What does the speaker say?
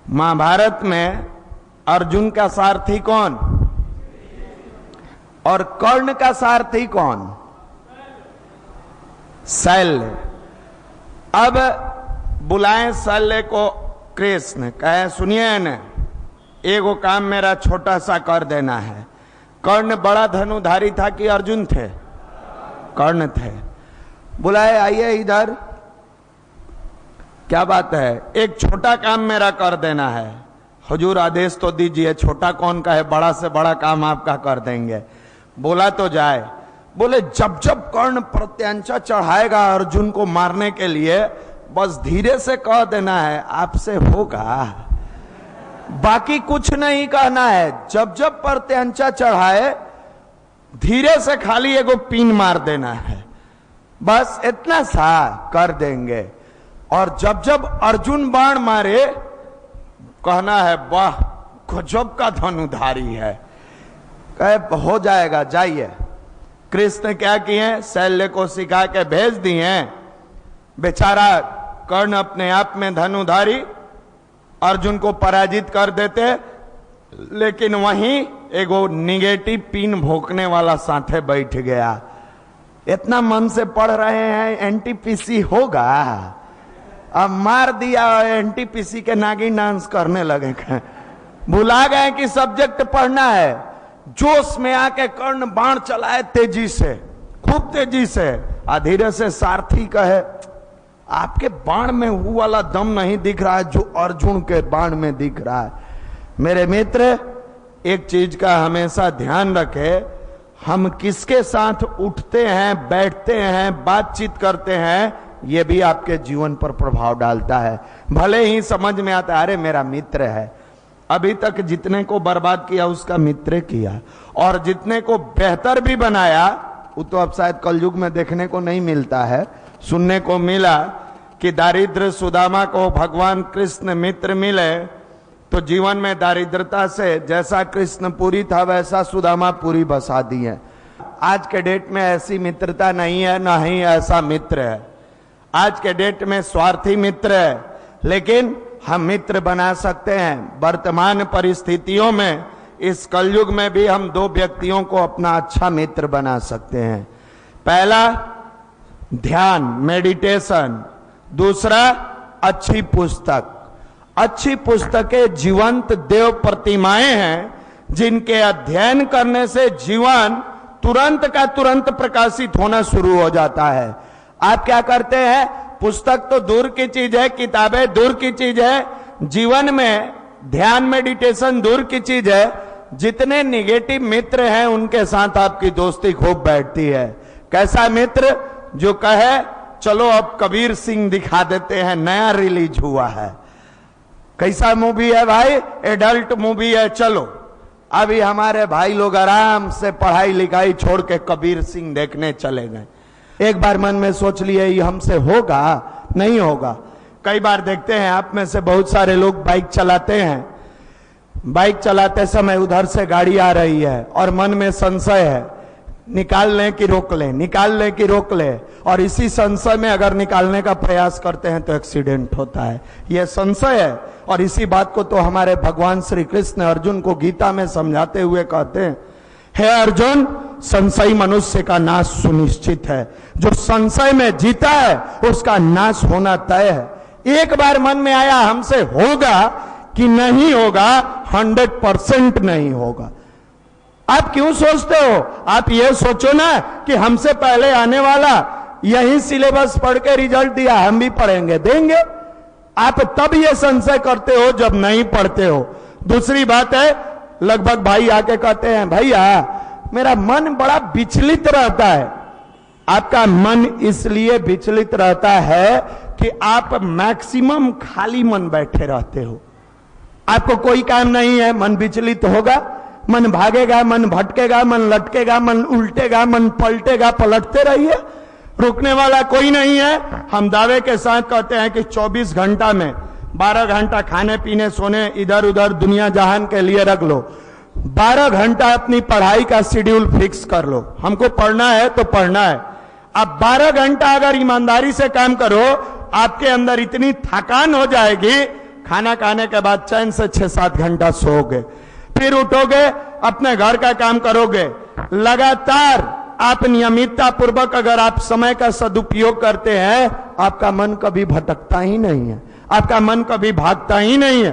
महाभारत में अर्जुन का सारथी कौन और कर्ण का सारथी कौन? शल्य। अब बुलाएं शल्य को कृष्ण, कहे सुनिए न, एगो काम मेरा छोटा सा कर देना है। कर्ण बड़ा धनुधारी था कि अर्जुन थे? कर्ण थे। बुलाए, आइए इधर, क्या बात है, एक छोटा काम मेरा कर देना है। हुजूर आदेश तो दीजिए, छोटा कौन का है, बड़ा से बड़ा काम आपका कर देंगे। बोला तो जाए। बोले जब जब कर्ण प्रत्यांचा चढ़ाएगा अर्जुन को मारने के लिए, बस धीरे से कह देना है आपसे होगा, बाकी कुछ नहीं कहना है। जब जब प्रत्यांचा चढ़ाए धीरे से खाली एगो पिन मार देना है, बस इतना सा कर देंगे। और जब जब अर्जुन बाण मारे कहना है वाह गजब का धनुधारी है, कहे हो जाएगा, जाइए। कृष्ण क्या किए, शल्य को सिखा के भेज दिए। बेचारा कर्ण अपने आप में धनुधारी, अर्जुन को पराजित कर देते, लेकिन वहीं एगो निगेटिव पिन भोंकने वाला साथे बैठ गया। इतना मन से पढ़ रहे हैं एनटीपीसी होगा, अब मार दिया, एनटीपीसी के नागिन डांस करने लगे। भुला गए कि सब्जेक्ट पढ़ना है। जोश में आके कर्ण बाण चलाए तेजी से, खूब तेजी से। धीरे से सारथी कहे आपके बाण में वो वाला दम नहीं दिख रहा है जो अर्जुन के बाण में दिख रहा है। मेरे मित्र, एक चीज का हमेशा ध्यान रखे, हम किसके साथ उठते हैं, बैठते हैं, बातचीत करते हैं, ये भी आपके जीवन पर प्रभाव डालता है। भले ही समझ में आता है अरे मेरा मित्र है, अभी तक जितने को बर्बाद किया उसका मित्र किया, और जितने को बेहतर भी बनाया वो तो अब शायद कलयुग में देखने को नहीं मिलता है। सुनने को मिला कि दारिद्र सुदामा को भगवान कृष्ण मित्र मिले तो जीवन में दारिद्रता से जैसा कृष्ण पुरी था वैसा सुदामा पुरी बसा दिए। आज के डेट में ऐसी मित्रता नहीं है, ना ही ऐसा मित्र है। आज के डेट में स्वार्थी मित्र है, लेकिन हम मित्र बना सकते हैं। वर्तमान परिस्थितियों में इस कलयुग में भी हम दो व्यक्तियों को अपना अच्छा मित्र बना सकते हैं। पहला ध्यान, मेडिटेशन। दूसरा अच्छी पुस्तक। अच्छी पुस्तकें जीवंत देव प्रतिमाएं हैं जिनके अध्ययन करने से जीवन तुरंत का तुरंत प्रकाशित होना शुरू हो जाता है। आप क्या करते हैं, पुस्तक तो दूर की चीज है, किताबें दूर की चीज है, जीवन में ध्यान मेडिटेशन दूर की चीज है। जितने निगेटिव मित्र हैं उनके साथ आपकी दोस्ती खूब बैठती है। कैसा मित्र जो कहे चलो अब कबीर सिंह दिखा देते हैं, नया रिलीज हुआ है। कैसा मूवी है भाई, एडल्ट मूवी है, चलो अभी हमारे भाई लोग आराम से पढ़ाई लिखाई छोड़ के कबीर सिंह देखने चले गए। एक बार मन में सोच लिए ये हमसे होगा, नहीं होगा। कई बार देखते हैं आप में से बहुत सारे लोग बाइक चलाते हैं, बाइक चलाते समय उधर से गाड़ी आ रही है और मन में संशय है, निकाल लें कि रोक लें, निकाल लें कि रोक लें, और इसी संशय में अगर निकालने का प्रयास करते हैं तो एक्सीडेंट होता है। यह संशय है, और इसी बात को तो हमारे भगवान श्री कृष्ण अर्जुन को गीता में समझाते हुए कहते हैं, हे अर्जुन, संशय मनुष्य का नाश सुनिश्चित है, जो संशय में जीता है उसका नाश होना तय है। एक बार मन में आया हमसे होगा कि नहीं होगा, 100% नहीं होगा। आप क्यों सोचते हो? आप ये सोचो ना कि हमसे पहले आने वाला यही सिलेबस पढ़ के रिजल्ट दिया, हम भी पढ़ेंगे, देंगे। आप तब ये संशय करते हो जब नहीं पढ़ते हो। दूसरी बात है, लगभग भाई आके कहते हैं भैया मेरा मन बड़ा विचलित रहता है। आपका मन इसलिए विचलित रहता है कि आप मैक्सिमम खाली मन बैठे रहते हो। आपको कोई काम नहीं है, मन विचलित होगा, मन भागेगा, मन भटकेगा, मन लटकेगा, मन उल्टेगा, मन पलटेगा, पलटते रहिए, रुकने वाला कोई नहीं है। हम दावे के साथ कहते हैं कि 24 घंटा में 12 घंटा खाने पीने सोने इधर उधर दुनिया जहान के लिए रख लो, 12 घंटा अपनी पढ़ाई का शेड्यूल फिक्स कर लो। हमको पढ़ना है तो पढ़ना है। अब 12 घंटा अगर ईमानदारी से काम करो, आपके अंदर इतनी थकान हो जाएगी खाना खाने के बाद चैन से 6-7 घंटा सोओगे, फिर उठोगे, अपने घर का काम करोगे। लगातार आप नियमितता पूर्वक अगर आप समय का सदुपयोग करते हैं, आपका मन कभी भटकता ही नहीं है, आपका मन कभी भागता ही नहीं है।